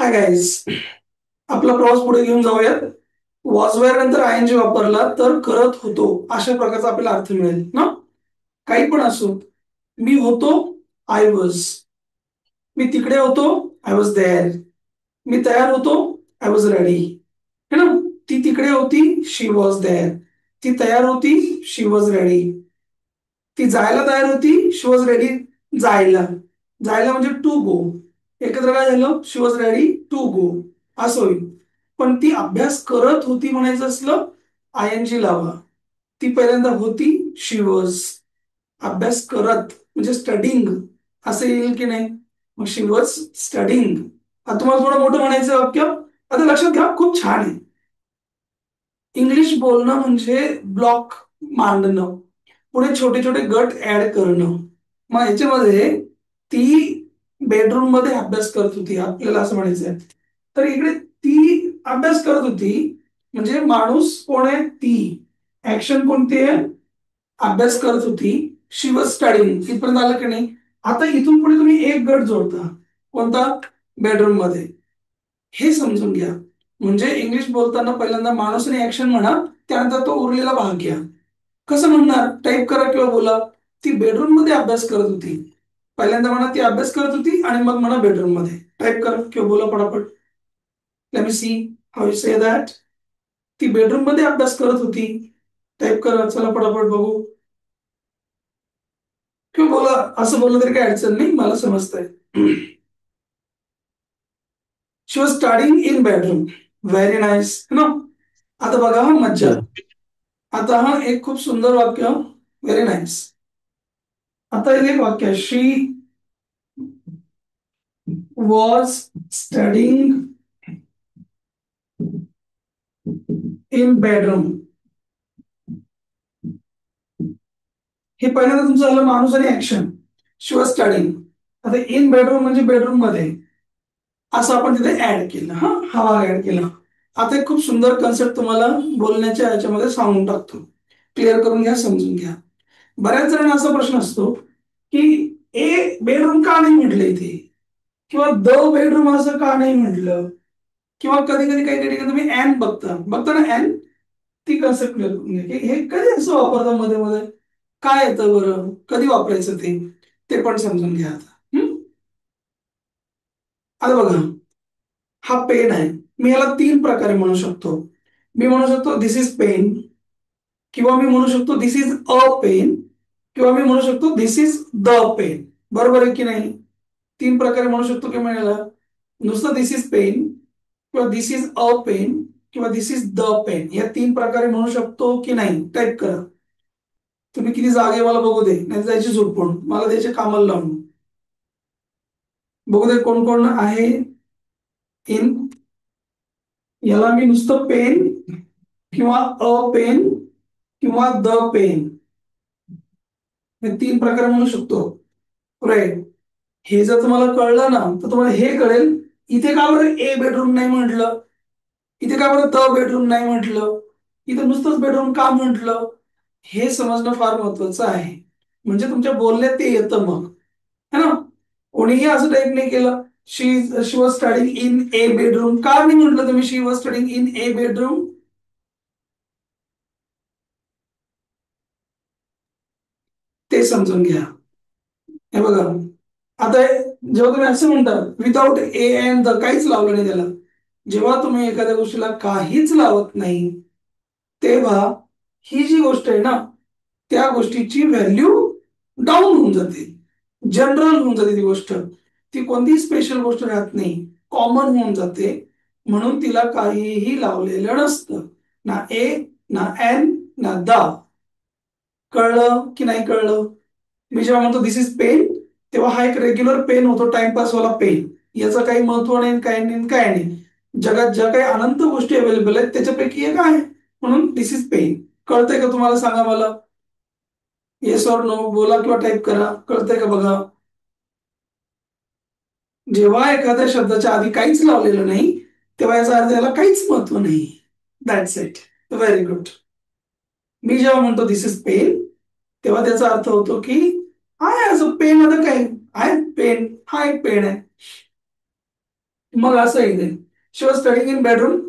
Hi guys, आपला प्रवास पुढे घेऊन जाऊयात. वॉजवेअर नंतर आयएनजी वापरला तर करत होतो अशा प्रकारचा आपल्याला अर्थ मिळेल ना. काही पण असो. मी होतो, आय वॉज. मी तिकडे होतो, आय वॉज देअर. मी तयार होतो, आय वॉज रेडी. है ना. ती तिकडे होती, शी वॉज देअर. ती तयार होती, शी वॉज रेडी. ती जायला तयार होती, शी वॉज रेडी. जायला जायला म्हणजे टू गो. एकत्र काय झालं, शी वॉज रेडी टू गो असं होईल. पण ती अभ्यास करत होती म्हणायचं असलं, आय एन जी लावा. ती पहिल्यांदा होती, शी वॉज. अभ्यास करत म्हणजे स्टडिंग असं येईल की नाही. मग शी वॉज स्टडिंग. आता तुम्हाला थोडं मोठं म्हणायचं वाक्य. आता लक्षात घ्या, खूप छान आहे. इंग्लिश बोलणं म्हणजे ब्लॉक मांडणं, पुढे छोटे छोटे गट ऍड करणं. मग याच्यामध्ये ती बेडरूम मध्ये अभ्यास करत होती आपल्याला असं म्हणायचंय. तर इकडे ती अभ्यास करत होती म्हणजे माणूस कोण आहे, ती. ऍक्शन कोणती आहे, अभ्यास करत होती. शी वॉज स्टडीइंग. इथपर्यंत आलं की नाही. आता इथून पुढे तुम्ही एक गट जोडता. कोणता, बेडरूम मध्ये. हे समजून घ्या. म्हणजे इंग्लिश बोलताना पहिल्यांदा माणूस आणि ऍक्शन म्हणा, त्यानंतर तो उरलेला भाग घ्या. कसं म्हणणार, टाईप करा किंवा बोला. ती बेडरूम मध्ये अभ्यास करत होती. पहिल्यांदा म्हणा ती अभ्यास करत होती आणि मग म्हणा बेडरूम मध्ये. टाईप करा किंवा बोला पटापट. Let me see how you say that. ती बेडरूम मध्ये अभ्यास करत होती. टाईप करा, चला पटापट बघू. किंवा बोला, असं बोललं तरी काही अडचण नाही, मला समजतंय. She was studying in bedroom. Very nice ना. आता बघा हा मज्जा. आता हा एक खूप सुंदर वाक्य. Very nice. आता इथे एक वाक्य आहे, शी वॉज स्टडिंग इन बेडरूम. हे पहिल्यांदा तुमचं झालं माणूस आणि ऍक्शन. She was studying. आता इन बेडरूम म्हणजे बेडरूम मध्ये. असं आपण तिथे ऍड केलं, हा भाग ऍड केला. आता एक खूप सुंदर कन्सेप्ट तुम्हाला बोलण्याच्या याच्यामध्ये सांगून टाकतो. क्लिअर करून घ्या, समजून घ्या. बऱ्याच जणांना असा प्रश्न असतो की ए बेडरूम का नाही म्हटलं इथे, किंवा द बेडरूम असं का नाही म्हटलं, किंवा कधी कधी काही ठिकाणी तुम्ही ऍन बघता बघता ना, ऍन. ती कन्सेप्ट क्लिअर करून घ्या की हे कधी असं वापरतात मध्ये मध्ये. काय येतं बरं, कधी वापरायचं ते पण समजून घ्या आता. आता बघा, हा पेन आहे. मी याला तीन प्रकारे म्हणू शकतो. मी म्हणू शकतो दिस इज पेन, किंवा मी म्हणू शकतो दिस इज अ पेन, किंवा मी म्हणू शकतो दिस इज द पेन. बरोबर आहे की नाही. तीन प्रकारे म्हणू शकतो की मला नुसतं दिस इज पेन, किंवा दिस इज अ पेन, किंवा दिस इज द पेन. या तीन प्रकारे म्हणू शकतो की नाही. टाईप करा. तुम्ही किती जागे मला बघू दे, नाही जायची झोपून, मला द्यायचे कामाला लावून. बघू दे कोण कोण आहे इन. याला मी नुसतं पेन, किंवा अ पेन, किंवा द पेन, हे तीन प्रकारे म्हणू शकतो. राईट. हे जर तुम्हाला कळलं ना तर तुम्हाला हे कळेल इथे का बरं ए बेडरूम नाही म्हटलं, इथे का बरं द बेडरूम नाही म्हटलं, इथे नुसतंच बेडरूम का म्हटलं. हे समजणं फार महत्वाचं आहे. म्हणजे तुमच्या बोलण्यात ते येतं मग, है ना. कोणीही असं टाईप नाही केलं she was studying in a bedroom. का नाही म्हटलं तुम्ही she was studying in a bedroom. ते समजून घ्या. हे बघा, आता जेव्हा तुम्ही असं म्हणता विदाउट ए अँड द, काहीच लावलं नाही त्याला, जेव्हा तुम्ही एखाद्या गोष्टीला काहीच लावत नाही तेव्हा ही जी गोष्ट आहे ना, त्या गोष्टीची व्हॅल्यू डाऊन होऊन जाते. जनरल होऊन जाते ती गोष्ट. ती कोणतीही स्पेशल गोष्ट राहत नाही, कॉमन होऊन जाते. म्हणून तिला काहीही लावलेलं नसतं. ना ए, ना एन, ना द. कळलं की नाही कळलं. मी जेव्हा म्हणतो दिस इज पेन, तेव्हा हा एक रेग्युलर पेन होतो, टाइमपास वाला पेन. याचं काही महत्व नाही, काय नाही, काय नाही. जगात ज्या काही अनंत गोष्टी अवेलेबल आहेत त्याच्यापैकी एक आहे. म्हणून दिस इज पेन. कळतंय का तुम्हाला, सांगा मला. येस ऑर नो बोला किंवा टाईप करा. कळतंय का बघा. जेव्हा एखाद्या शब्दाच्या आधी काहीच लावलेलं नाही तेव्हा याचा अर्थ याला काहीच महत्व नाही. That's it. Very good. मी जेव्हा म्हणतो दिस इज पेन तेव्हा त्याचा अर्थ होतो की आहे असं पेन. आता काय आहे, पेन हा एक पेन आहे. मग असं येते, शी वॉज स्टडिंग इन बेडरूम,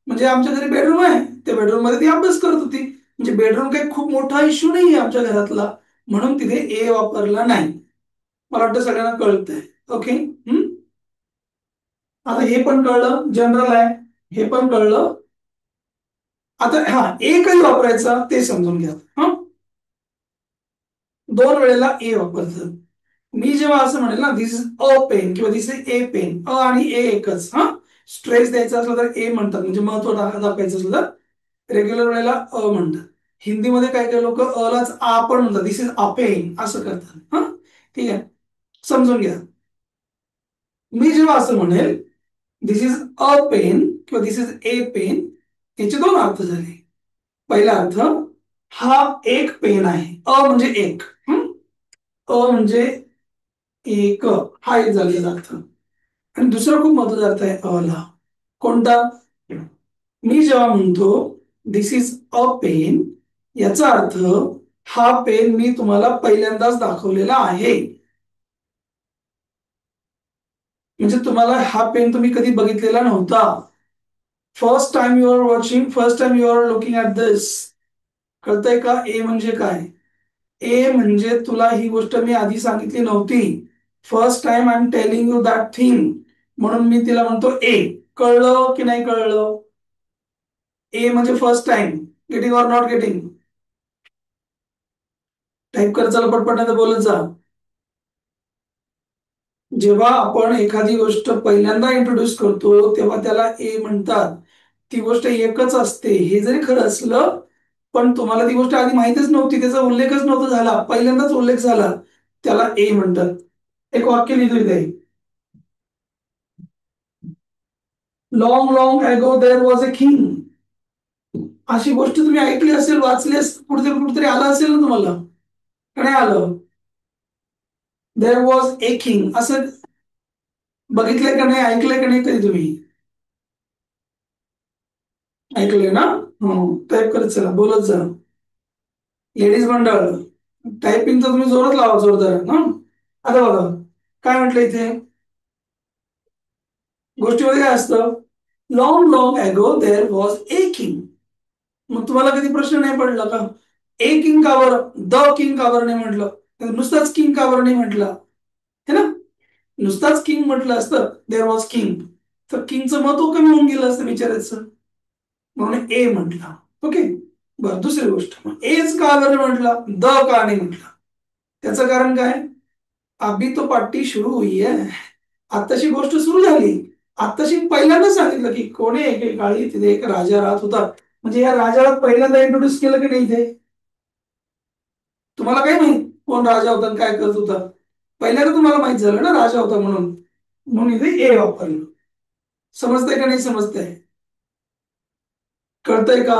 म्हणजे आमच्या घरी बेडरूम आहे, त्या बेडरूम मध्ये ती अभ्यास करत होती. म्हणजे बेडरूम काही खूप मोठा इश्यू नाहीये आमच्या घरातला, म्हणून तिथे ए वापरला नाही. मला वाटतं सगळ्यांना कळतंय. ओके. आता हे पण कळलं, जनरल आहे, हे पण कळलं. आता हा ए कधी वापरायचा ते समजून घ्या. हा, दोन वेळेला ए वापरतात. मी जेव्हा असं म्हणेल ना, दिस इज अ पेन किंवा दिस इज ए पेन, अ आणि ए एकच. हा, स्ट्रेस द्यायचा असला तर ए म्हणतात, म्हणजे महत्व दाखवायचं असलं तर रेग्युलर वेळेला अ म्हणतात. हिंदीमध्ये काही काही लोक अलाच आ पण म्हणतात, दिस इज अ पेन असं करतात. हा, ठीक आहे, समजून घ्या. मी जेव्हा असं म्हणेल दिस इज अ पेन किंवा दिस इज ए पेन, याचे दोन अर्थ झाले. पहिला अर्थ, हा एक पेन आहे, अ म्हणजे एक. अ म्हणजे एक, हा एक झालेला अर्थ. आणि दुसरा खूप महत्वाचा अर्थ आहे अ ला. कोणता? मी जेव्हा म्हणतो दिस इज अ पेन, याचा अर्थ हा पेन मी तुम्हाला पहिल्यांदाच दाखवलेला आहे. म्हणजे तुम्हाला हा पेन तुम्ही कधी बघितलेला नव्हता. First time you are watching, first time you are looking at this. कळतंय का ए म्हणजे काय? ए म्हणजे तुला ही गोष्ट मी आधी सांगितली नव्हती. First time I am telling you that thing, म्हणून मी तिला म्हणतो ए. कळलं की नाही कळलं? ए म्हणजे first time. Getting or not getting? Type कर, चला पटपट, नाही तर बोलत जा. जेव्हा आपण एखादी गोष्ट पहिल्यांदा इंट्रोड्यूस करतो तेव्हा त्याला ए म्हणतात. ती गोष्ट एकच असते हे जरी खरं असलं, पण तुम्हाला ती गोष्ट आधी माहितच नव्हती, त्याचा उल्लेखच नव्हता झाला, पहिल्यांदाच उल्लेख झाला, त्याला ए म्हणतात. एक वाक्य लिहितो इथे, long long ago there was a king. अशी गोष्ट तुम्ही ऐकली असेल, वाचली असेल, कुठेतरी कुठेतरी आलं असेल ना तुम्हाला, का नाही आलं? देअर वॉज ए किंग असं बघितलंय का नाही, ऐकलंय का नाही कधी तुम्ही? ऐकलंय ना? हो, टाईप करत चला, बोलत जा. लेडीज मंडळ, टायपिंगचा तुम्ही जोरात लावा, जोरदार ना. आता बघा काय म्हटलं इथे, गोष्टीमध्ये काय असतं, long long ago there was a king. मग तुम्हाला कधी प्रश्न नाही पडला का, ए किंग का बरं, द किंग का बरं नाही म्हटलं, नुसताच किंग का बरं नाही म्हटलं? है ना, नुसताच किंग म्हटलं असतं देअर वॉज किंग, तर किंगचं महत्व कमी होऊन गेलं असतं विचारायचं, म्हणून ए म्हटलं. ओके. बरं, दुसरी गोष्ट, एच का बरं म्हटलं, द का नाही म्हटलं? त्याचं कारण काय, अभी तो पार्टी शुरू हुई है, आत्ताशी गोष्ट सुरू झाली. आत्ताशी पहिल्यांदा सांगितलं की कोणी एकेकाळी तिथे एक राजा राहत होता. म्हणजे या राजाला पहिल्यांदा इंट्रोड्यूस केलं की नाही इथे? तुम्हाला काय माहित कोण राजा होता आणि काय करत होता? पहिल्यांदा तुम्हाला माहित झालं ना राजा होता म्हणून, म्हणून इथे ए वापरलं. समजतंय का नाही समजतंय? कळतंय का?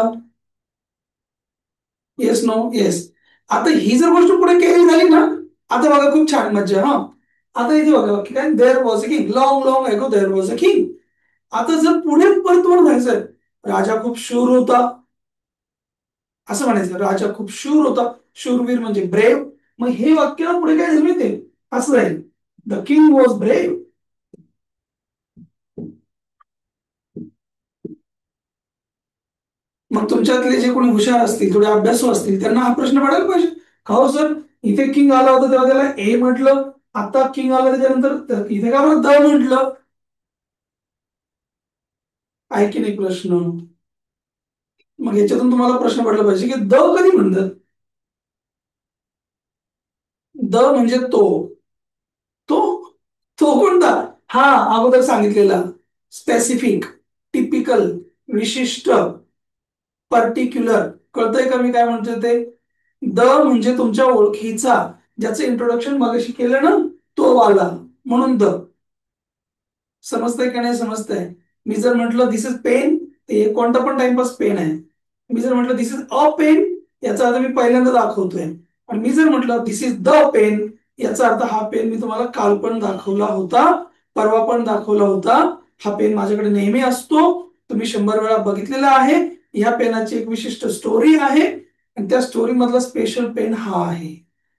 Yes no yes. आता ही जर गोष्ट पुढे केली झाली ना, आता बघा खूप छान मज्जा. हा, आता इथे बघा की काय, there was a king, long long ago there was a king. आता जर पुढे परत तुम्हाला म्हणायचं राजा खूप शूर होता, असं म्हणायचं राजा खूप शूर होता, शूरवीर म्हणजे ब्रेव. मग हे वाक्य पुढे काय झालं ते असं राहील, द किंग वॉज ब्रेव. मग तुमच्यातले जे कोणी हुशार असतील, थोडे अभ्यासू असतील, त्यांना हा प्रश्न पडायला पाहिजे, का हो सर, इथे किंग आला होता तेव्हा त्याला ए म्हटलं, आता किंग आला त्याच्यानंतर इथे का बरं द म्हटलं? आहे की नाही प्रश्न? मग याच्यातून तुम्हाला प्रश्न पडला पाहिजे की द कधी म्हणतात? द म्हणजे तो. तो, तो कोणता? हा, अगोदर सांगितलेला, स्पेसिफिक, टिपिकल, विशिष्ट, पर्टिक्युलर. कळतंय का मी काय म्हणतोय ते? द म्हणजे तुमच्या ओळखीचा, ज्याचं इंट्रोडक्शन मगाशी केलं ना, तो वाला, म्हणून द. समजतंय का नाही समजतंय? मी जर म्हटलं दिस इज पेन, ते कोणता पण टाइमपास पेन आहे. मी जर म्हटलं दिस इज अ पेन, याचा अर्थ मी पहिल्यांदा दाखवतोय. आणि मी जर म्हटलं दिस इज द पेन, याचा अर्थ हा पेन मी तुम्हाला काल पण दाखवला होता, परवा पण दाखवला होता. हा पेन माझ्याकडे नेहमी असतो, तुम्ही 100 वेळा बघितलेला आहे. या पेनाची एक विशिष्ट स्टोरी आहे, आणि त्या स्टोरी मधला स्पेशल पेन हा आहे,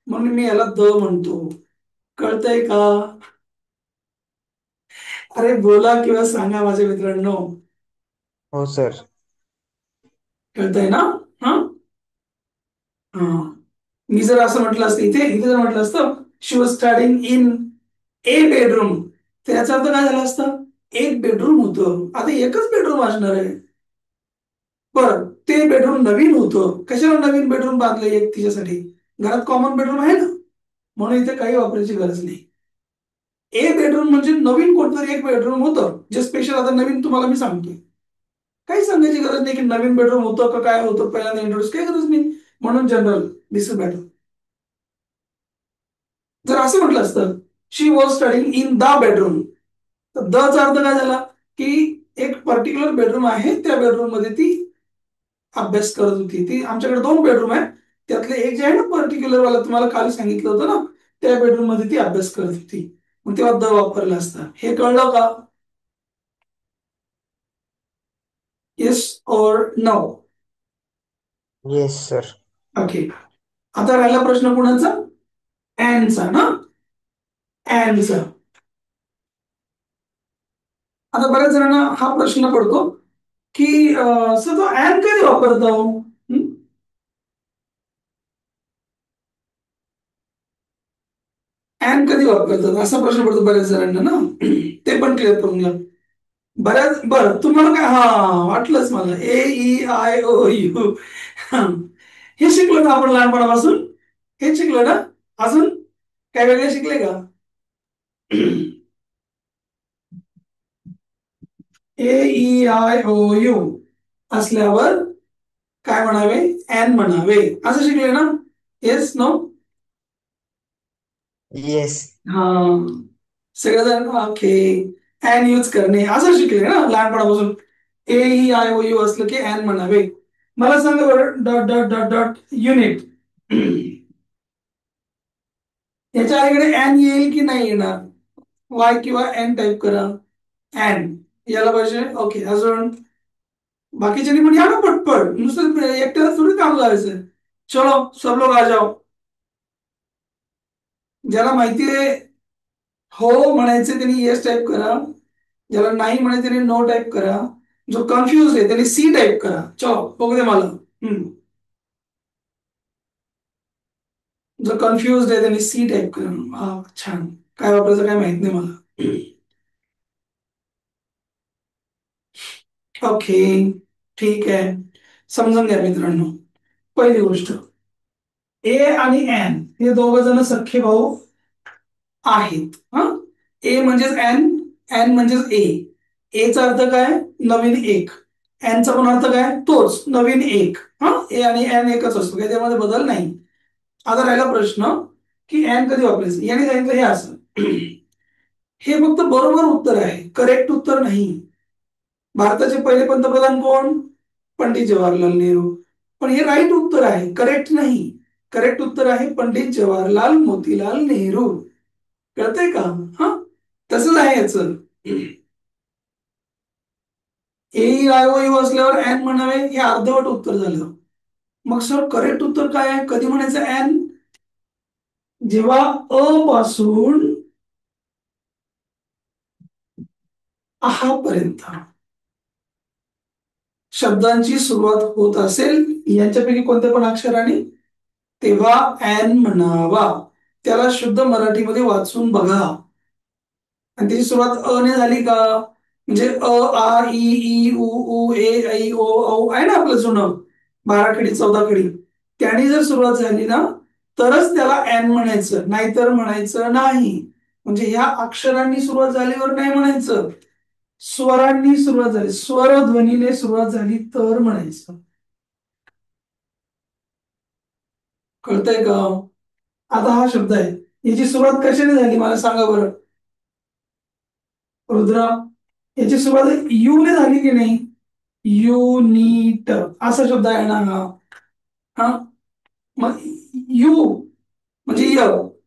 म्हणून मी याला द म्हणतो. कळतंय का? अरे बोला किंवा सांगा माझ्या मित्रांनो. हो सर. कळतंय ना? हा. हा. मी जर असं म्हटलं असतं, इथे इथे जर म्हटलं असतं she was studying in a bedroom, तर याचा अर्थ काय झाला असता? एक बेडरूम होतं, आता एकच बेडरूम असणार आहे. बरं, ते बेडरूम नवीन होतं, कशाला नवीन बेडरूम बांधलं एक तिच्यासाठी? घरात कॉमन बेडरूम आहे ना, म्हणून इथे काही वापरायची गरज नाही. ए बेडरूम म्हणजे नवीन कोणतरी एक बेडरूम होतं, जे स्पेशल आता नवीन तुम्हाला मी सांगतोय. काही सांगायची गरज नाही की नवीन बेडरूम होतं का काय होतं, पहिल्यांदा इंट्रोड्यूस काही गरज नाही. म्हणून जनरल, दिस इज बेटर. जर असं म्हटलं असतं she was studying in the bedroom, तर द चा अर्थ काय झाला? की एक पर्टिक्युलर बेडरूम आहे, त्या बेडरूम मध्ये ती अभ्यास करत होती. ती आमच्याकडे दोन बेडरूम आहे, त्यातले एक जे आहे ना पर्टिक्युलर वाला, तुम्हाला काल सांगितलं होतं ना, त्या बेडरूम मध्ये ती अभ्यास करत होती. मग तेव्हा द वापरला असता. हे कळलं का? येस और नो? Yes sir. ओके. आता राहिला प्रश्न कुणाचा? अँडचा ना. अँडचा. आता बऱ्याच जणांना हा प्रश्न पडतो की सर तो अँड कधी वापरतो? अँड कधी वापरतात असा प्रश्न पडतो बऱ्याच जणांना ना. ते पण क्लिअर करून घ्या. बऱ्याच बरं, तुम्हाला काय हा वाटलंच मला, A E I O U. हे शिकलो ना आपण लहानपणापासून. हे शिकलो ना. अजून काय वेगळे शिकले का? A E I O U असल्यावर काय म्हणावे? अँड म्हणावे, असं शिकले ना? Yes no? येस. हा. सगळेजण ओके. अँड यूज करणे असं शिकले ना लहानपणापासून. A E I O U असलं की अँड म्हणावे. मला सांगा बरं, dot dot dot dot unit. याच्या अलीकडे अँड येईल की नाही येणार? वाय किंवा एन टाईप करा. अँड याला पाहिजे. ओके, अजून बाकीच्यांनी पण या ना पटपट, नुसतं एकट्याला थोडी काम लावायचं. चलो सब लोग आ जाओ. ज्याला माहितीये हो म्हणायचे त्यांनी येस टाईप करा, ज्याला नाही म्हणायचे त्यांनी नो टाईप करा, जो कन्फ्युज आहे त्यांनी सी टाईप करा. चलो बघू दे मला. जो कन्फ्युज आहे त्यांनी सी टाईप करा. हा छान. काय वापरायचं काय माहित नाही मला. ओके, ठीक आहे. समजून घ्या मित्रांनो. पहिली गोष्ट, ए आणि एन हे दोघ जण सख्खे भाऊ आहेत. हा. ए म्हणजेच एन, एन म्हणजेच ए. ए चा अर्थ काय? नवीन एक. एन चा पण अर्थ काय? तोच नवीन एक. हा. ए आणि एन एकच असतो, काही त्यामध्ये बदल नाही. आता राहिला प्रश्न की एन कधी वापरायचं. याने सांगितलं हे असं. हे फक्त बरोबर उत्तर आहे, करेक्ट उत्तर नाही. भारताचे पहिले पंतप्रधान कोण? पंडित जवाहरलाल नेहरू. पण हे राईट उत्तर आहे, करेक्ट नाही. करेक्ट उत्तर आहे पंडित जवाहरलाल मोतीलाल नेहरू. कळतंय का? हा. तसंच आहे याच. A E I O U असल्यावर एन म्हणावे हे अर्धवट उत्तर झालं. मग सर करेक्ट उत्तर काय आहे? कधी म्हणायचं एन? जेव्हा अ पासून पर्यंत शब्दांची सुरुवात होत असेल यांच्यापैकी कोणत्या पण अक्षराने, तेव्हा एन म्हणावा. त्याला शुद्ध मराठीमध्ये वाचून बघा. आणि त्याची सुरुवात अ ने झाली का? म्हणजे अ आ इ ई उ ऊ ए ऐ ओ औ आहे ना आपलं जुनं 12 खडी 14 खडी, त्याने जर सुरुवात झाली ना, तरच त्याला एन म्हणायचं, नाहीतर म्हणायचं नाही. म्हणजे ह्या अक्षरांनी सुरुवात झाल्यावर नाही म्हणायचं, स्वरांनी सुरुवात झाली, स्वर ध्वनीने सुरुवात झाली तर म्हणायचं. कळतंय का? आता हा शब्द आहे, याची सुरुवात कशाने झाली मला सांगा बरं. रुद्रा, याची सुरुवात यू ने झाली की नाही? युनिट असा शब्द आहे ना हा. हा. मग यू म्हणजे य.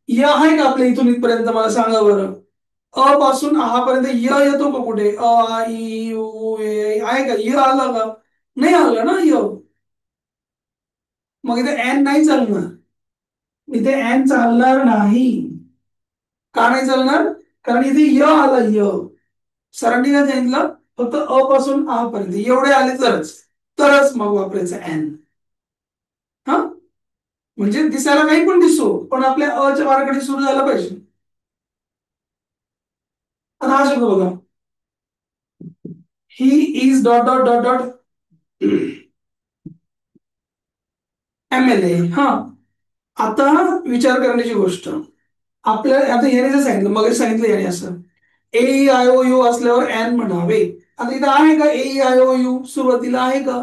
य आहे का आपल्या इथून इथपर्यंत मला सांगा बरं. अ पासून आ पर्यंत य येतो का कुठे? अ आ इ उ ए आहे का? य आला का? नाही आलं ना य. मग इथे एन नाही चालणार. इथे एन चालणार नाही. का नाही चालणार? कारण इथे य आला य. सरांनी काय सांगितलं, फक्त अ पासून आ पर्यंत एवढे आले तरच तरच मग वापरायचं एन. हा, म्हणजे दिसायला काही पण दिसो, पण आपल्या अच्या बाराकडे सुरू झाला पाहिजे. आता हा शब्द बघा, he is dot dot dot dot MLA. हा, आता विचार करण्याची गोष्ट, आपल्या आता याने जर सांगितलं, मग सांगितलं याने असं ए आय ओ यू असल्यावर एन म्हणावे. आता इथं आहे का ए आय ओ यू सुरुवातीला, आहे का?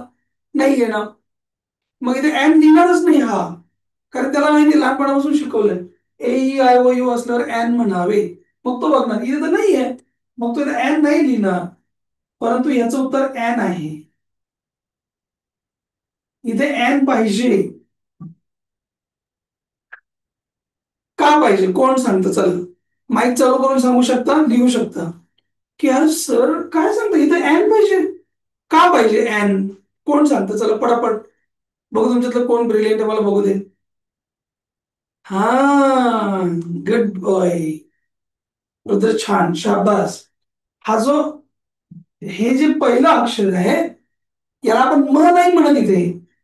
नाहीये ना. मग इथे एन लिहिणारच नाही हा, कारण त्याला माहिती लहानपणापासून शिकवलंय ए आय ओ यू असल्यावर एन म्हणावे. मग तो बघणार इथे तर नाहीये, मग तो एन नाही लिहिणार. परंतु याचं उत्तर एन आहे. इथे एन पाहिजे. का पाहिजे कोण सांगतं? चला, माईक चालू करून सांगू शकता, लिहू शकता की यार सर काय सांगता, इथे एन पाहिजे. का पाहिजे एन? कोण सांगतं? चला पटापट बघू तुमच्यातलं कोण ब्रिलियंट आहे, मला बघू दे. हा, गुड बॉय रुद्र, छान, शाबास. हा जो, हे जे पहिलं अक्षर आहे, याला आपण म नाही म्हणत इथे,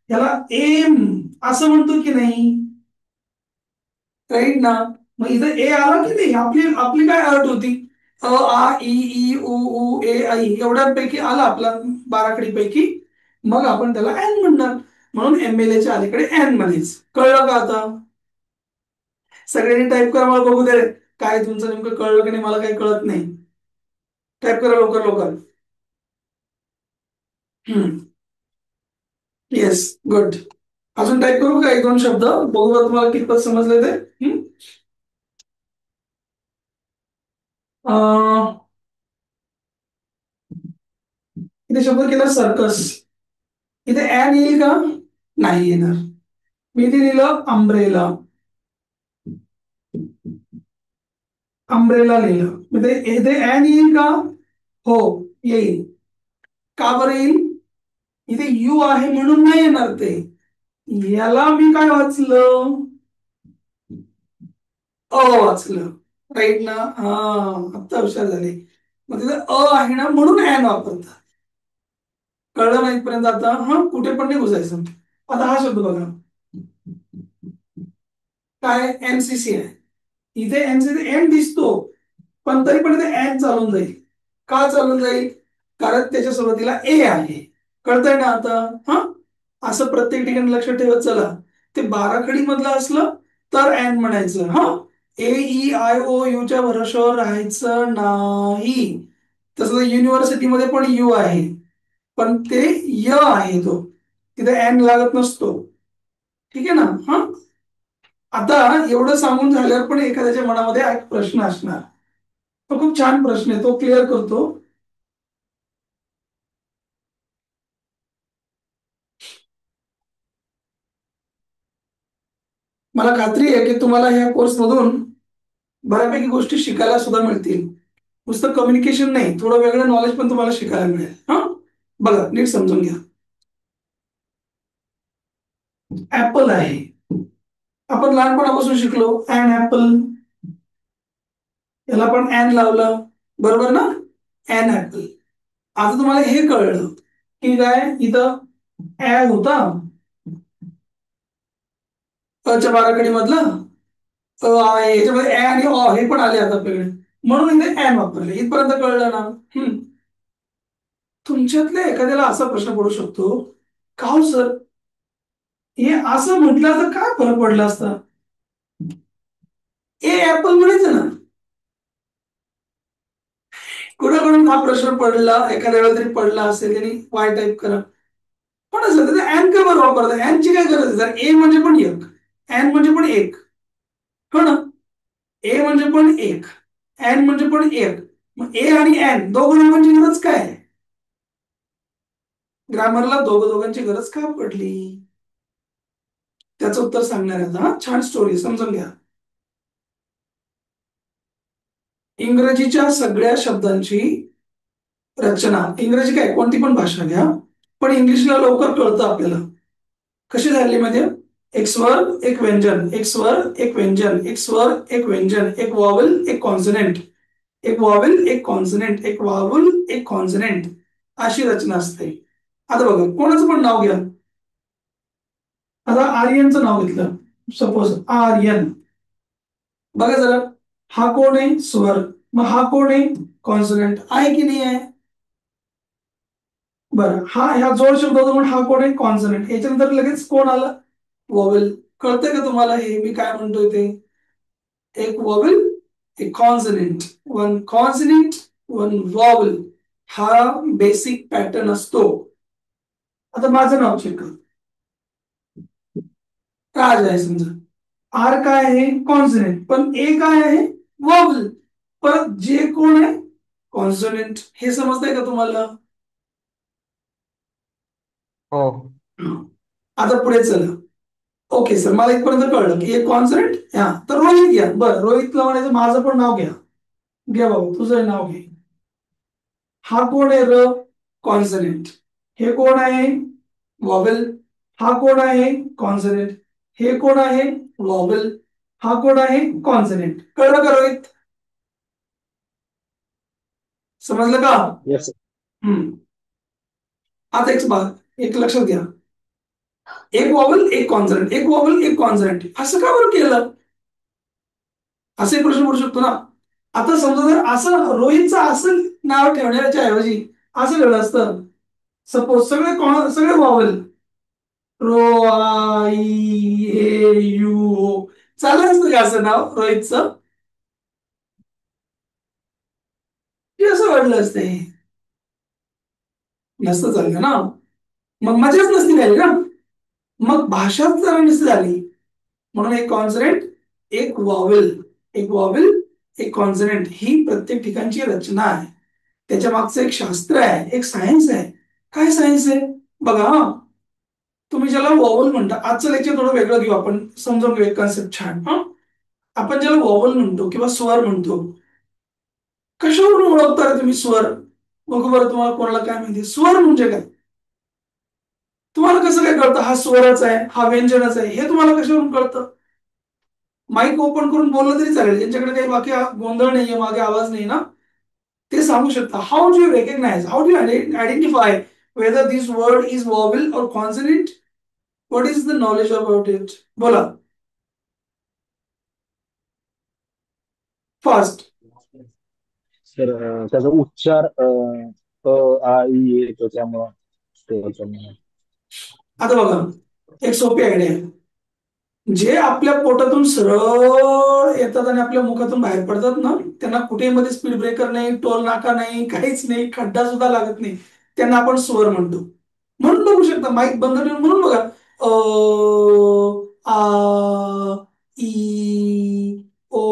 याला एम असं म्हणतो की नाही? राईट ना. मग इथं ए आला की नाही, आपली आपली काय अट होती, अ आ इ ई उ ऊ ए ऐ एवढ्यांपैकी आला आपला, बाराखडी पैकी, मग आपण त्याला एन म्हणणार. म्हणून MLA च्या अलीकडे एन म्हणायचं. कळलं का आता? सगळ्यांनी टाईप करा, मला बघू दे काय तुमचं नेमकं कळलं की नाही, मला काही कळत नाही. टाईप करा लवकर लवकर. Yes, good. अजून टाईप करू का एक दोन शब्द, बघूया तुम्हाला कितपत समजले ते. अं, इथे शब्द केला सर्कस, इथे ऍन येईल का? नाही येणार. मी इथे लिहिलं अम्ब्रेला, अम्ब्रेला लिहिलं, इथे इथे ऍन येईल का? हो, येईल. का बरं येईल? इथे यू आहे म्हणून नाही येणार ते. याला मी काय वाचलं? अ वाचलं. राईट ना. हा, आता हुशार झाले. मग तिथे अ आहे ना, म्हणून ऍन वापरतात. कळलं नाही इथपर्यंत? आता हा, कुठे पण नाही घुसायचं. आता हा शब्द बघा, काय? MCC आहे. इथे MCC एन दिसतो, पण तरी पण इथे एन चालून जाईल. का चालून जाईल? कारण त्याच्या सुरुवातीला ए आहे. कळतंय ना आता? हा, असं प्रत्येक ठिकाणी लक्ष ठेवत चला. ते बाराखडी मधलं असलं तर एन म्हणायचं. हा, ए ई आय ओ यू च्या भरोश्यावर राहायचं नाही. तसं युनिव्हर्सिटीमध्ये पण यू आहे, पण ते य आहे, तो तिथे एन लागत नसतो. ठीक आहे ना? हा, आता एवढं सांगून झाल्यावर पण एखाद्याच्या मनामध्ये एक प्रश्न असणार. तो खूप छान प्रश्न आहे, तो क्लिअर करतो. मला खात्री आहे की तुम्हाला ह्या कोर्समधून बऱ्यापैकी गोष्टी शिकायला सुद्धा मिळतील. नुसतं कम्युनिकेशन नाही, थोडं वेगळं नॉलेज पण तुम्हाला शिकायला मिळेल. हा, बघा नीट समजून घ्या. ऍपल आहे, आपण लहानपणापासून शिकलो अँड ऍपल, याला पण ऍन लावलं, बरोबर ना? An apple. आता तुम्हाला हे कळलं की काय, इथं ऍ होता च्या बाराखडी मधला, आहे याच्यामध्ये ऍ आणि ऑ हे पण आले आता आपल्याकडे, म्हणून इथे ऍन वापरले. इथपर्यंत कळलं ना? तुमच्यातल्या एखाद्याला असा प्रश्न पडू शकतो, का हो सर, हे असं म्हटलं तर काय फरक पडला असता? ए ऍपल म्हणायचं ना. कुणाकडून हा प्रश्न पडला, एखाद्या वेळेला तरी पडला असेल, त्यांनी वाय टाईप करा. पण असं त्याचं एन का बरं वापरतात? एनची काय गरज आहे? जर ए म्हणजे पण एक, एन म्हणजे पण एक, हो ना? ए म्हणजे पण एक, एन म्हणजे पण एक, मग ए आणि एन दोघं नावांची गरज काय आहे? ग्रामरला दोघांची गरज का पडली? त्याचं उत्तर सांगणार आहे. हा, छान स्टोरी, समजून घ्या. इंग्रजीच्या सगळ्या शब्दांची रचना, इंग्रजी काय कोणती पण भाषा घ्या, पण इंग्लिशला लवकर कळतं आपल्याला. कशी झाली म्हणजे, एक स्वर एक व्यंजन, एक स्वर एक व्यंजन, एक स्वर एक व्यंजन, एक वॉवल एक कॉन्सोनंट. एक वॉवेल एक कॉन्सनेंट, एक वॉवेल एक कॉन्सनेंट, अशी रचना असते. आता बघा कोणाचं पण नाव घ्या. आता आर्यनचं नाव घेतलं, सपोज आर्यन. बघा जरा, हा कोण आहे? स्वर. मग हा कोण आहे? कॉन्सोनंट आहे की नाही आहे? बरं, हा ह्या जोड शब्द होता म्हणून हा कोण आहे? कॉन्सोनंट. याच्यानंतर लगेच कोण आलं? वॉवेल. कळतंय का तुम्हाला हे मी काय म्हणतोय ते? एक वॉवेल, एक consonant, one consonant, one vowel, हा बेसिक पॅटर्न असतो. आता माझं नाव चेक कर. राज आहे समजा. आर काय आहे? कॉन्सोनंट. पण ए काय आहे? वॉवेल. परत जे कोण आहे? कॉन्सोनंट. हे समजतंय का तुम्हाला? हो. आता पुढे चला. ओके सर, मला इथपर्यंत कळलं की एक कॉन्सोनंट. हा, तर रोहित घ्या. बरं, रोहितला म्हणायचं माझं पण नाव घ्या. घ्या बाबा, तुझं नाव घे. हा कोण आहे? र, कॉन्सोनंट. हे कोण आहे? वॉवेल. हा कोण आहे? कॉन्सोनंट. हे कोण आहे? वॉवेल. हा कोण आहे? कॉन्सोनंट. कळलं का रोहित? समजलं का? यस. हम्म. आता एक लक्षात घ्या. एक वॉवेल एक कॉन्सोनंट, एक वॉवेल एक कॉन्सोनंट, असं का बरं केलं? असे प्रश्न पडू शकतो ना. आता समजा जर असं रोहितचं असं नाव ठेवण्याच्या ऐवजी असं लिहिलं असतं, सपोज सगळे वॉवेल, रो, आई, ए, यू, ओ, चाललं असतं का असं नाव रोहितचं? ते असं वाटलं असते. नसतं चाललं ना. मग मजाच नसती झाली ना. मग भाषाच जरा नसती झाली. म्हणून एक कॉन्सोनंट, एक वॉवेल, एक वॉवेल एक कॉन्सोनंट, ही प्रत्येक ठिकाणची रचना आहे. त्याच्या मागचं एक शास्त्र आहे, एक सायन्स आहे. काय सायन्स आहे? बघा हा, तुम्ही ज्याला वॉवल म्हणता, आजचं लेक्चर थोडं वेगळं घेऊ आपण, समजून घेऊ एक कन्सेप्ट छान. हा, आपण ज्याला वॉवल म्हणतो किंवा स्वर म्हणतो, कशावरून ओळखता रे तुम्ही स्वर? बघू बरं, तुम्हाला कोणाला काय माहिती स्वर म्हणजे काय? तुम्हाला कसं काय कळतं हा स्वरच आहे, हा व्यंजनच आहे? हे तुम्हाला कशावरून कळतं? माईक ओपन करून बोललं तरी चालेल, ज्यांच्याकडे काही बाकी गोंधळ नाहीये, मागे आवाज नाही ना, ते सांगू शकता. How do you recognise, how do you identify whether this word is vowel or consonant? What is the knowledge about it? बोला फास्ट. तर त्याचा उच्चार अ आ इ येतो त्यामुळं ते होतं म्हणून. आता बघा, एक सोपी आयडिया आहे. जे आपल्या पोटातून सरळ येतात आणि आपल्या मुखातून बाहेर पडतात ना, त्यांना कुठेही मध्ये स्पीड ब्रेकर नाही, टोल नाका नाही, काहीच नाही, खड्डा सुद्धा लागत नाही, त्यांना आपण स्वर म्हणतो. म्हणून बघू शकता, माईक बंद ठेवून म्हणून बघा, आ, ई, ओ,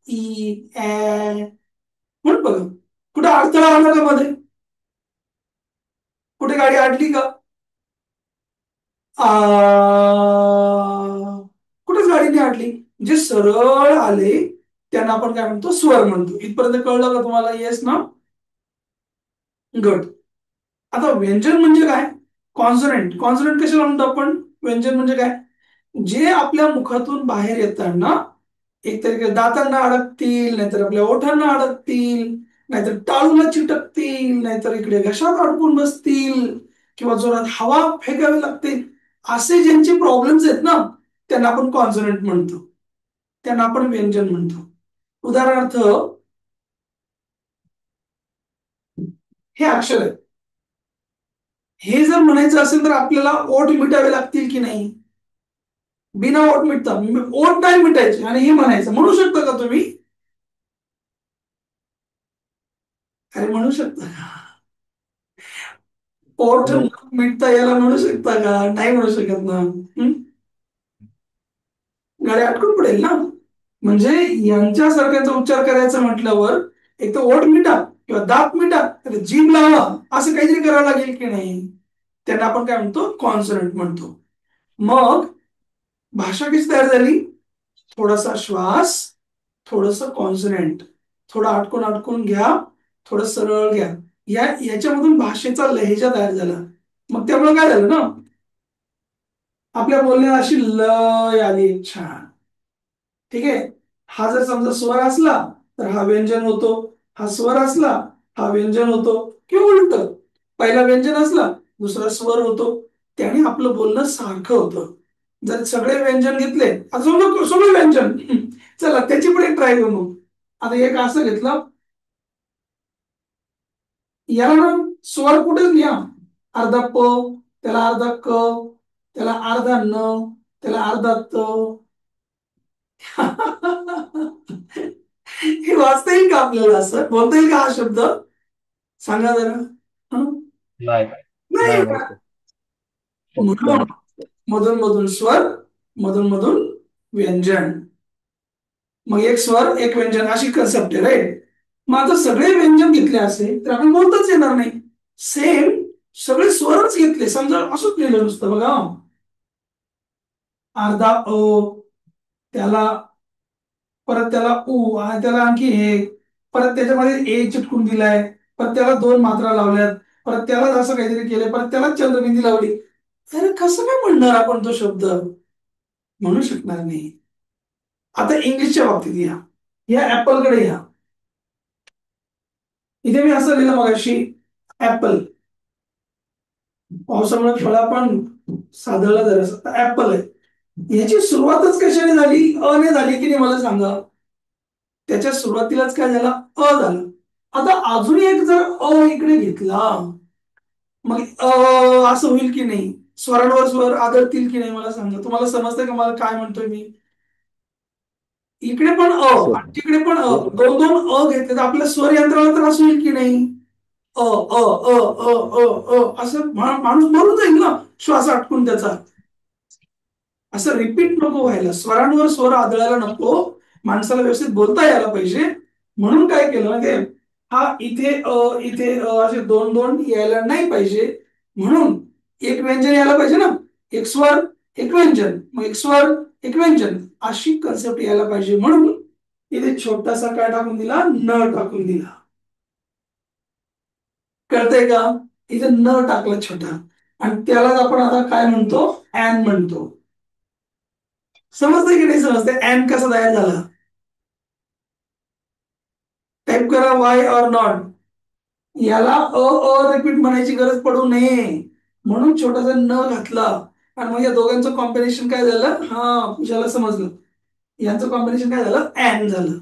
ई, ए, म्हणून बघा. कुठे अडथळा आला का मध्ये? कुठे गाडी अडली का? कुठेच गाडी नाही अडली. जे सरळ आले त्यांना आपण काय म्हणतो? स्वर म्हणतो. इथपर्यंत कळलं का तुम्हाला? येस ना? गुड. आता व्यंजन म्हणजे काय? कॉन्सोनंट. कॉन्सोनंट कशाला म्हणतो आपण? व्यंजन म्हणजे काय? जे आपल्या मुखातून बाहेर येताना एकतर दातांना अडकतील, नाहीतर आपल्या ओठांना अडकतील, नाहीतर टाळूला चिटकतील, नाहीतर इकडे घशात अडकून बसतील, किंवा जोरात हवा फेकावी लागते, असे ज्यांचे प्रॉब्लेम्स आहेत ना, त्यांना आपण कॉन्सोनंट म्हणतो, त्यांना आपण व्यंजन म्हणतो. उदाहरणार्थ, हे अक्षर आहे, हे जर म्हणायचं असेल तर आपल्याला ओठ मिटावे लागतील की नाही? बिना ओठ मिटता, ओठ नाही मिटायचे आणि हे म्हणायचं. म्हणू शकता का तुम्ही? अरे म्हणू शकता का? ओठ नो. मिटता याला म्हणू शकता का? नाही म्हणू शकत ना. गाडी अटकून पडेल ना. म्हणजे यांच्यासारख्याचा उच्चार करायचा म्हटल्यावर एक तर ओठ मिटा किंवा दात मिटा, जीभ लावा, असं काहीतरी करावं लागेल की नाही? त्यांना आपण काय म्हणतो? कॉन्सोनंट म्हणतो. मग भाषा कशी तयार झाली? थोडासा श्वास, थोडस कॉन्सोनंट, थोडं अटकून अटकून घ्या, थोडं सरळ घ्या, याच्यामधून भाषेचा लहेजा तयार झाला. मग त्यामुळे काय झालं ना, आपल्या बोलण्यात अशी लय आली छान. ठीक आहे. हा जर समजा स्वर असला तर हा व्यंजन होतो, हा स्वर असला हा व्यंजन होतो, किंवा उलट पहिला व्यंजन असला दुसरा स्वर होतो, त्याने आपलं बोलणं सारखं होतं. जर सगळे व्यंजन घेतले, आता समजा सगळे व्यंजन चला त्याची पण एक ट्राय करू मग. आता एक असं घेतलं, याला ना स्वर कुठेच लिहा, अर्धा प, त्याला अर्धा क, त्याला अर्धा न, त्याला अर्धा त. हे वाचता येईल का आपल्याला, असं बोलता येईल का हा शब्द, सांगा जरा. हं? नाही नाही नाही नाही ना. सर. शक्य म्हणून नाही. मधून मधून स्वर, मधून मधून व्यंजन, मग एक स्वर एक व्यंजन अशी कन्सेप्ट आहे, राईट. मग आता सगळे व्यंजन घेतले असे तर आपण बोलताच येणार नाही. सेम सगळे स्वरच घेतले, समजा असंच लिहिलं नुसतं बघा, अर्धा अ, त्याला परत त्याला उ, आणि त्याला आणखी हे, परत त्याच्यामध्ये ए चिटकून दिलाय, परत त्याला दोन मात्रा लावल्यात, परत त्याला असं काहीतरी केलंय, परत त्याला चंद्रबिंदी लावली. अरे कसं काय म्हणणार आपण तो शब्द, म्हणू शकणार नाही. आता इंग्लिशच्या बाबतीत या ऍपल कडे या. इथे मी असं लिहिलं मगाशी, ऍपल, पावसामुळे फळा पण साधळला जरा ऍपल आहे. याची सुरुवातच कशाने झाली, अने झाली की नाही मला सांगा. त्याच्या सुरुवातीलाच काय झालं, अ झालं. आता अजूनही एक जर अ इकडे घेतला, मग असं होईल की नाही, स्वरांवर स्वर आदळतील की नाही मला सांगा. तुम्हाला समजतंय का मला काय म्हणतोय मी. इकडे पण अ सर आणि तिकडे पण अ, हो. दोन दोन अ घेतले तर आपल्या स्वर यंत्राला त्रास होईल की नाही. अ अ अ अ अ अ असं माणूस मरून जाईल ना श्वास अटकून त्याचा. असं रिपीट नको व्हायला, स्वरांवर स्वर आदळायला नको, माणसाला व्यवस्थित बोलता यायला पाहिजे. म्हणून काय केलं माहितीये, हा इथे इथे असे दोन दोन यायला नाही पाहिजे. म्हणून एक व्यंजन यायला पाहिजे ना, एक स्वर एक व्यंजन, मग एक स्वर एक व्यंजन, अशी कन्सेप्ट यायला पाहिजे. म्हणून इथे छोटासा काय टाकून दिला, न टाकून दिला. कळतंय का, इथे न टाकला छोटा, आणि त्यालाच आपण आता काय म्हणतो, ऍन म्हणतो. समजतंय की नाही समजतंय ऍन कसा तयार झाला. टाईप करा वाय ऑर नॉट. याला रिपीट म्हणायची गरज पडू नये म्हणून छोटासा न घातला, आणि मग या दोघांचं कॉम्बिनेशन काय झालं, हा पूजाला समजलं. यांचं कॉम्बिनेशन काय झालं, ऍन झालं.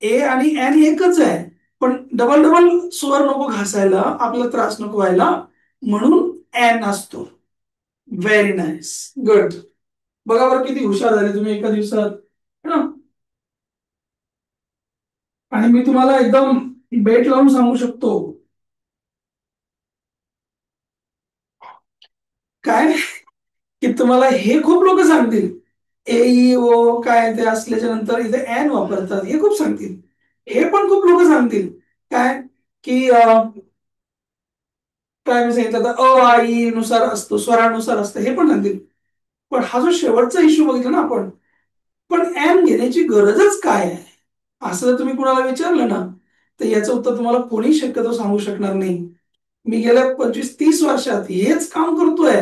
ए आणि एन एकच आहे, पण डबल डबल स्वर नको घासायला, आपला त्रास नको व्हायला, म्हणून एन असतो. Very nice, good. बघा बरं किती हुशार झाले तुम्ही एका दिवसात, है ना. आणि मी तुम्हाला एकदम बेट लावून सांगू शकतो, काय, की तुम्हाला हे खूप लोक सांगतील, ए ई ओ काय ते असल्याच्या नंतर इथे एन वापरतात हे खूप सांगतील. हे पण खूप लोक सांगतील काय, की काय मी सांगितलं तर अ आ ई नुसार असतो, स्वरानुसार असतं, हे पण सांगतील. पण हा जो शेवटचा इश्यू बघितला ना आपण, पण एन घेण्याची गरजच काय आहे, असं जर तुम्ही कुणाला विचारलं ना, तर याचं उत्तर तुम्हाला कोणी शक्यतो सांगू शकणार नाही. मी गेल्या 25-30 वर्षात हेच काम करतोय.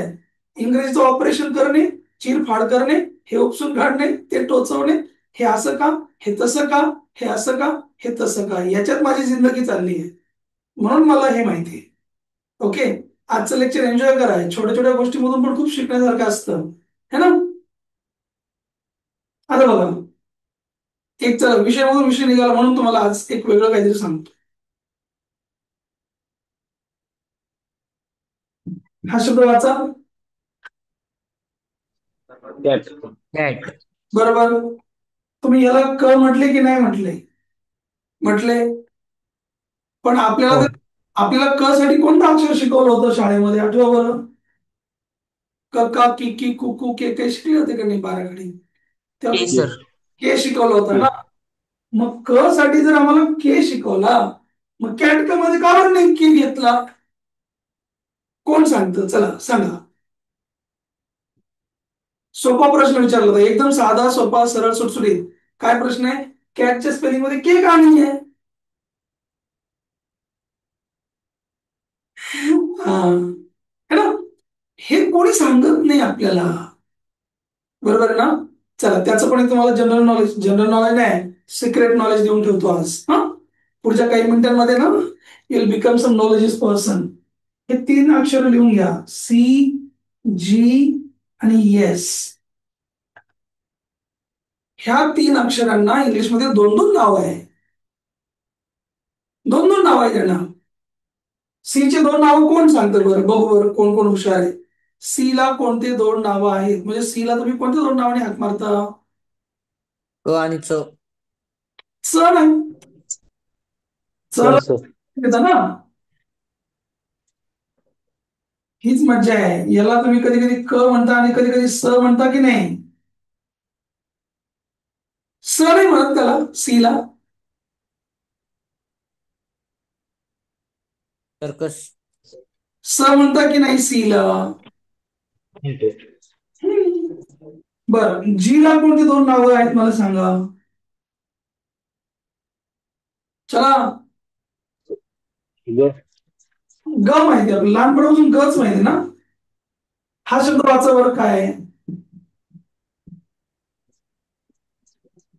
इंग्रजीचं ऑपरेशन करणे, चिरफाड करणे, हे उपसून काढणे, ते टोचवणे, हे असं का, हे तसं का, हे असं का, हे तसं का, याच्यात माझी जिंदगी चालली आहे. म्हणून मला हे माहिती आहे. ओके, आजचं लेक्चर एन्जॉय करा, छोट्या छोट्या गोष्टीमधून पण खूप शिकण्यासारखं असतं, है ना. आता बघा, एक विषयामधून विषय निघाला म्हणून तुम्हाला आज एक वेगळं काहीतरी सांगतो. हा शब्द वाचा. कॅट. कॅट. बरोबर. तुम्ही याला क म्हटले की नाही म्हटले, म्हटले. पण आपल्याला हो. आपल्याला क साठी कोणतं अक्षर शिकवलं होतं शाळेमध्ये, आठवा बरं. क का की की कु कु के काही शिकले होते का नाही बाराखडी, तेव्हा के येस. सर. के शिकवलं होतं ना. येस. मग क साठी जर आम्हाला के शिकवला, मग कॅट क मध्ये का बरं नाही के घेतला, कोण सांगतं, चला सांगा. सोपा प्रश्न विचारला होता, एकदम साधा सोपा सरळ सुटसुटीत. काय प्रश्न आहे, कॅटच्या स्पेलिंग मध्ये के का नाही आहे. हा, है ना. हे कोणी सांगत नाही आपल्याला, बरोबर आहे ना. चला, त्याचं पण एक तुम्हाला जनरल नॉलेज नाही, सिक्रेट नॉलेज देऊन ठेवतो आज. हा, पुढच्या काही मिनिटांमध्ये ना युल बिकम सम नॉलेजेस पर्सन. हे 3 अक्षर लिहून घ्या, सी, जी आणि येस. ह्या 3 अक्षरांना इंग्लिशमध्ये 2-2 नाव आहे. 2-2 नाव आहे त्यांना. सी चे 2 नाव कोण सांगतं बरं, बघू बरं कोण कोण हुशार आहे. सी ला कोणते 2 नावं आहेत, म्हणजे सी ला तुम्ही कोणत्या 2 नावाने हाक मारता? क आणि च. च नाही. च स ला स येतं ना. हीच मज्जा आहे. याला तुम्ही कधी कधी क म्हणता आणि कधी कधी स म्हणता की नाही. स नाही म्हणत त्याला, सी ला. सर्कस. स म्हणता की नाही सी ला. म्हणतो. बर, जी ला कोणती 2 नावं आहेत मला सांगा. चला. ग. ग माहिती आहे, लहानपणापासून गच माहिती ना. हा शब्द वाचा बरं काय आहे?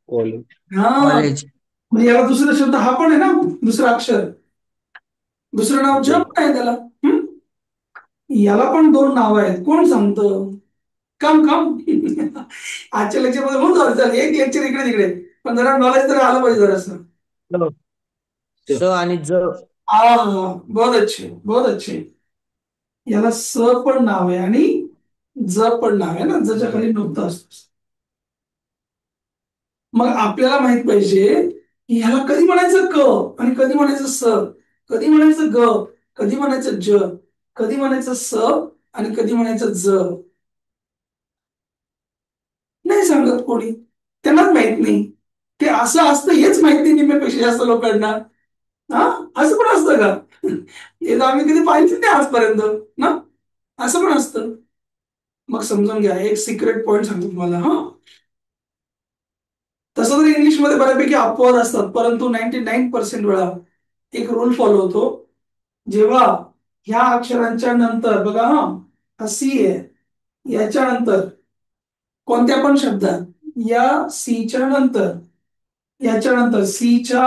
कॉलेज. हा, कॉलेज. म्हणजे याला दुसरा शब्द हा पण आहे ना, दुसरं अक्षर, दुसरं नाव ज ज. पण आहे त्याला. याला पण 2 नावं आहेत, कोण सांगतं? कम कम. आजच्या लेक्चर मध्ये होऊन जाऊ, चल एक लेक्चर इकडे तिकडे, पण जरा नॉलेज तरी आलं पाहिजे जरासं. चलो. च. स आणि ज. आ, बहुत अच्छे, बहुत अच्छे. याला स पण नाव आहे आणि ज पण नाव आहे ना, जच्या खाली नव्हतं असतो. मग आपल्याला माहित पाहिजे की ह्याला कधी म्हणायचं क आणि कधी म्हणायचं स, कधी म्हणायचं ग, कधी म्हणायचं ज, कधी म्हणायचं स आणि कधी म्हणायचं ज. नाही सांगत कोणी, त्यांनाच माहित नाही की असं असतं, हेच माहित नाही निम्म्यापेक्षा जास्त लोकांना. हा, असं पण असतं का? हे तर आम्ही कधी पाहिलं नाही आजपर्यंत ना. असं पण असतं. मग समजून घ्या, एक सिक्रेट पॉइंट सांगतो तुम्हाला. हा, तसं तर इंग्लिशमध्ये बऱ्यापैकी अपवाद असतात, परंतु 99% वेळा एक रूल फॉलो होतो. जेव्हा ह्या अक्षरांच्या नंतर बघा, हा सी आहे, याच्या नंतर कोणत्या पण शब्दात या सी च्या नंतर, याच्या नंतर सी च्या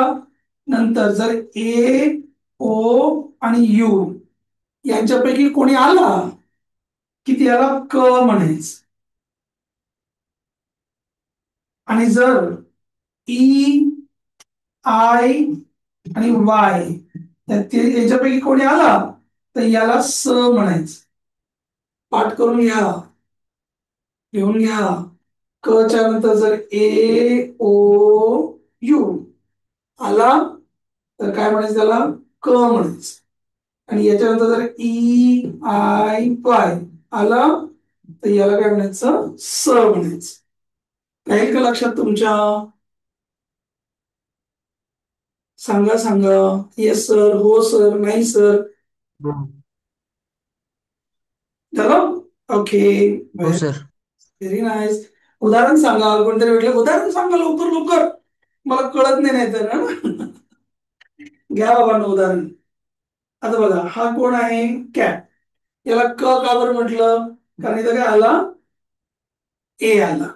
नंतर जर ए, ओ आणि यू यांच्यापैकी कोणी आला की त्याला क म्हणायचं. आणि जर ई, आय आणि वाय याच्यापैकी कोणी आला तर याला स म्हणायचं. पाठ करून घ्या, लिहून घ्या. क च्या नंतर जर ए, ओ, यू आला तर काय म्हणायचं त्याला? क म्हणायचं. आणि याच्यानंतर जर ई, आय, वाय आला तर याला काय म्हणायचं? स म्हणायचं. राहील का लक्षात तुमच्या? सांगा सांगा. येस सर, हो सर, नाही सर. झालं? ओके, हो सर. Very nice. उदाहरण सांगा, कोणतरी म्हटलं उदाहरण सांगा लवकर लवकर, मला कळत नाही, नाही तर. घ्या बाबांना उदाहरण. आता बघा, हा कोण आहे? कॅट. याला क का बरं म्हटलं? कारण इथं काय आला? ए आला.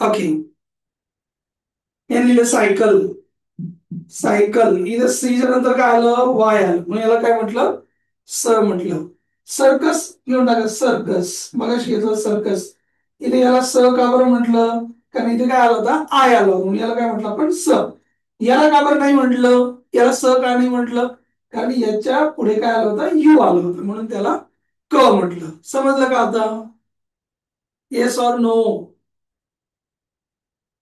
ओके. हे लिहिलं सायकल. सायकल इथं सीच्या नंतर काय आलं? वाय आलं, म्हणून याला काय म्हटलं? स म्हटलं. सर्कस घेऊन टाका, सर्कस. मगाशी घेतलं सर्कस. इथे याला स का बरं म्हटलं? कारण इथे काय आलं होता? आय आलं, म्हणून याला काय म्हटलं आपण? स. याला का बरं नाही म्हटलं? याला स का नाही म्हटलं? कारण याच्या पुढे काय आलं होतं? यू आलं होतं, म्हणून त्याला क म्हटलं. समजलं का आता? Yes or no?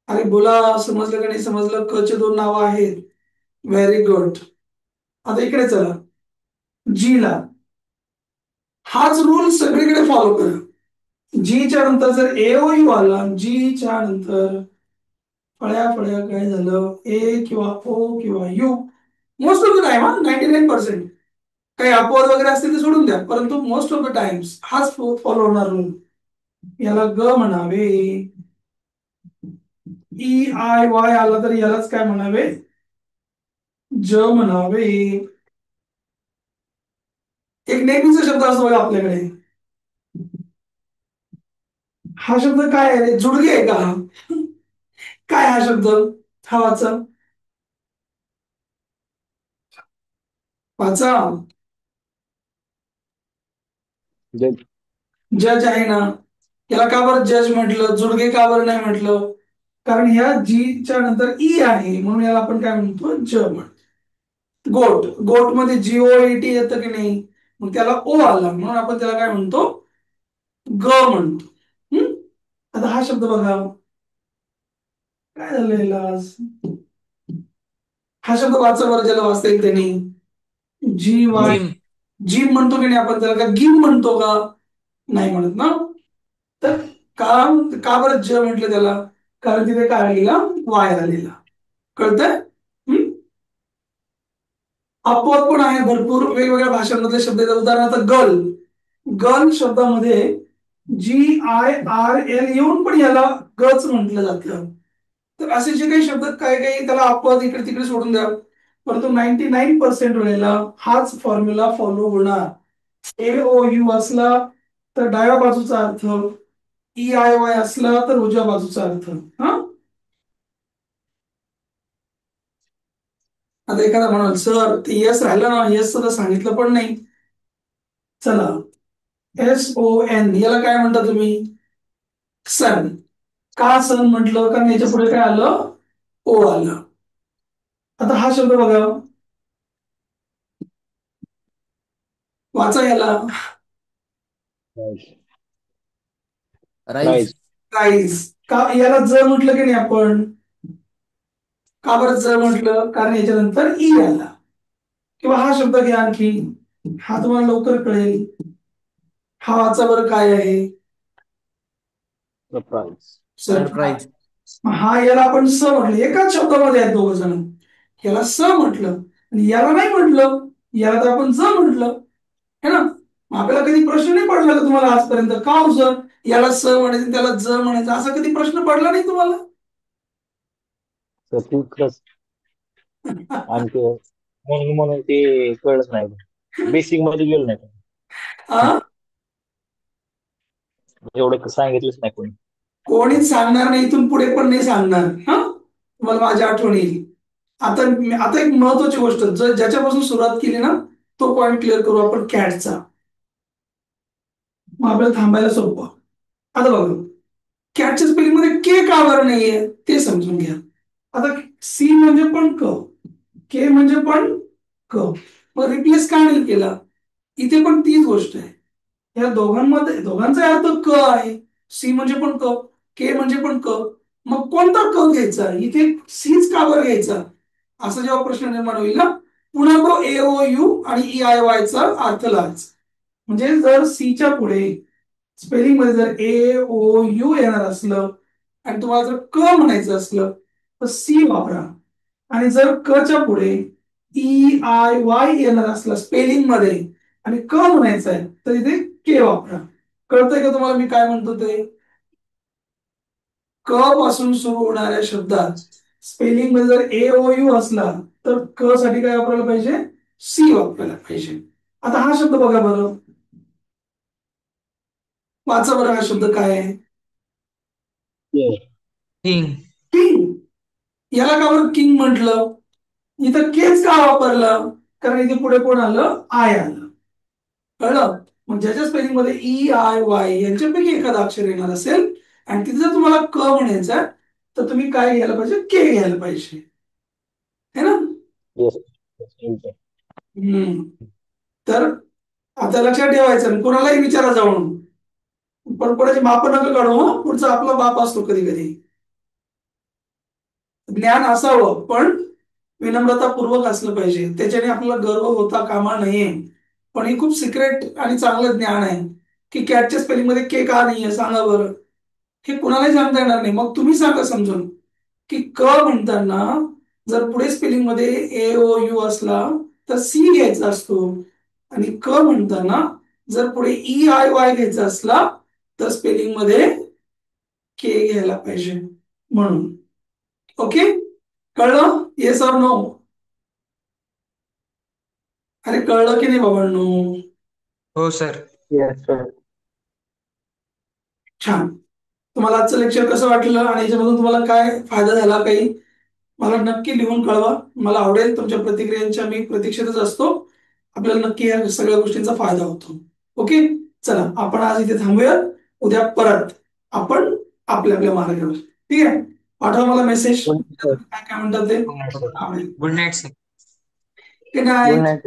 अरे बोला, समजलं का नाही समजलं? क चे 2 नावं आहेत. Very good. आता इकडे चला, जी ला. हाच रूल सगळीकडे फॉलो करा. जी च्या नंतर जर ए, ओ, यू आला, जी च्या नंतर फळ्या फळ्या काय झालं? ए किंवा ओ किंवा you, most of the time, हा 99%. काही अपवाद वगैरे असतील ते सोडून द्या, परंतु मोस्ट ऑफ द टाइम्स हाच फॉलो होणार रूल. याला ग म्हणावे. ई, आय, वाय आला तर यालाच काय म्हणावे? ज म्हणावे. एक नेहमीचा शब्द असतो बघा आपल्याकडे, हा शब्द काय आहे? जुडगे आहे का हा? काय हा शब्द? हा वाचा. वाचा. जज. जज आहे ना. याला का बरं जज म्हटलं, जुडगे का बरं नाही म्हटलं? कारण ह्या जी च्या नंतर ई आहे म्हणून याला आपण काय म्हणतो? ज म्हणतो. गोट, गोट मध्ये GOAT येतं की नाही, मग त्याला ओ आला म्हणून आपण त्याला काय म्हणतो? ग म्हणतो. हम्म? आता हा शब्द बघा, काय झालं याला आज? हा शब्द वाचा बरं, ज्याला वाचता येईल त्यांनी. GY. जिम. जिम म्हणतो की नाही आपण त्याला? का गिम म्हणतो का? नाही म्हणत ना. तर का का बरं ज म्हटलं त्याला? कारण तिथे काय आलेला? वाय आलेला. कळतंय? हम्म? अपवाद पण आहे भरपूर, वेगवेगळ्या भाषांमधले शब्द आहेत. उदाहरणार्थ गर्ल, गर्ल शब्दामध्ये GIRL येऊन पण याला गच म्हटलं जातं. तर असे जे काही शब्द काय काही त्याला अपवाद इकडे तिकडे सोडून द्या, परंतु 99% वेळेला हाच फॉर्म्युला फॉलो होणार. AOU असला तर डाव्या बाजूचा अर्थ, EIY असला तर उजव्या बाजूचा अर्थ. हा, आता एखादा म्हणाल सर ते यस राहिलं ना, यस तर सांगितलं पण नाही. चला, SON याला काय म्हणता तुम्ही? सन. का सन म्हटलं? कारण याच्या पुढे काय आलं? ओ आलं. आता हा शब्द बघा, वाचा याला. राईज. राईज. राईज. राईस. का याला ज म्हटलं की नाही आपण? का बरं ज म्हटलं? कारण याच्यानंतर ई आला. किंवा हा शब्द घ्या आणखी, हा तुम्हाला लवकर कळेल. हा वाचा बरं, काय आहे? सरप्राईज. सरप्राईज. सरप्राईज. हा याला आपण स म्हटलं, एकाच शब्दामध्ये आहेत दोघ जण. याला स म्हटलं आणि याला नाही म्हटलं, याला तर आपण ज म्हटलं, है ना. मग आपल्याला कधी प्रश्न नाही पडला का तुम्हाला आजपर्यंत, का हो सर याला स म्हणायचं त्याला ज म्हणायचं, असा कधी प्रश्न पडला नाही तुम्हाला? तर ती खरंच. आणि ते म्हणून म्हणून ते कळत नाही, बेसिक मध्ये गेलं नाही. हा? एवढं सांगितलंच नाही कोणी. कोणीच सांगणार नाही, इथून पुढे पण नाही सांगणार. हा, तुम्हाला माझी आठवण येईल. आता आता एक महत्वाची गोष्ट, ज्याच्यापासून सुरुवात केली ना, तो पॉइंट क्लिअर करू आपण, कॅटचा. मग आपल्याला थांबायला सोपं. आता बघा, कॅटच्या स्पेलिंग मध्ये के का बरं नाहीये ते समजून घ्या. आता सी म्हणजे पण क, के म्हणजे पण क, मग रिप्लेस का नाही केला? इथे पण तीच गोष्ट आहे. या दोघांमध्ये दोघांचा अर्थ क आहे. सी म्हणजे पण क, के म्हणजे पण क, मग कोणता क घ्यायचा इथे? सीच का बरं घ्यायचा? असा जेव्हा प्रश्न निर्माण होईल ना, पुन्हा तो AOU आणि EIY चा अर्थ लाच. म्हणजे जर सीच्या पुढे स्पेलिंग मध्ये जर AOU येणार असलं आणि तुम्हाला जर क म्हणायचं असलं तर सी वापरा, आणि जर क च्या पुढे EIY येणार असलं स्पेलिंग मध्ये आणि क म्हणायचं आहे तर इथे के वापरा. कळतंय का तुम्हाला मी काय म्हणतो ते? क पासून सुरू होणाऱ्या शब्दात स्पेलिंग मध्ये जर AOU असला तर क साठी काय वापरायला पाहिजे? सी वापरायला पाहिजे. आता हा शब्द बघा बरं, वाचा बरं, हा शब्द काय आहे? किंग. किंग. याला का बरं किंग म्हटलं? इथं केच का वापरलं? कारण इथे पुढे कोण आलं? आय आलं. कळलं? मग ज्याच्या स्पेलिंग मध्ये EIY यांच्यापैकी एखादा अक्षर येणार असेल आणि तिथे जर तुम्हाला क म्हणायचं तर तुम्ही काय घ्यायला पाहिजे? के घ्यायला पाहिजे, है ना. येस. हम्म. तर आता लक्षात ठेवायचं, कोणालाही विचारा जाऊन, पण कोणाची माप नका काढू. हं? पुढचा आपला बाप असतो कधी कधी. ज्ञान असावं पण विनम्रतापूर्वक असलं पाहिजे, त्याच्याने आपल्याला गर्व होता कामा नये. पण हे खूप सिक्रेट आणि चांगलं ज्ञान आहे की कॅटच्या स्पेलिंग मध्ये के का नाहीये सांगा बरं. हे कुणालाही सांगता येणार नाही. मग तुम्ही सांगा समजून की क म्हणताना जर पुढे स्पेलिंग मध्ये AOU असला तर सी घ्यायचा असतो, आणि क म्हणताना जर पुढे EIY घ्यायचा असला तर स्पेलिंग मध्ये के घ्यायला पाहिजे. म्हणून ओके, कळलं? Yes or no? अरे कळलं की नाही बाबांनो? हो सर. Yes sir. छान. तुम्हाला आजचं लेक्चर कसं वाटलं आणि याच्यामधून तुम्हाला काय फायदा झाला काही मला नक्की लिहून कळवा. मला आवडेल, तुमच्या प्रतिक्रियांच्या मी प्रतीक्षेतच असतो. आपल्याला नक्की या सगळ्या गोष्टींचा फायदा होतो. ओके, चला आपण आज इथे थांबूया. उद्या परत आपण आपल्या आपल्या मार्गावर. ठीक आहे, पाठवा मला मेसेज पण काय काय म्हणतात ते. सर आवडेल. Good night sir. Good good night. Night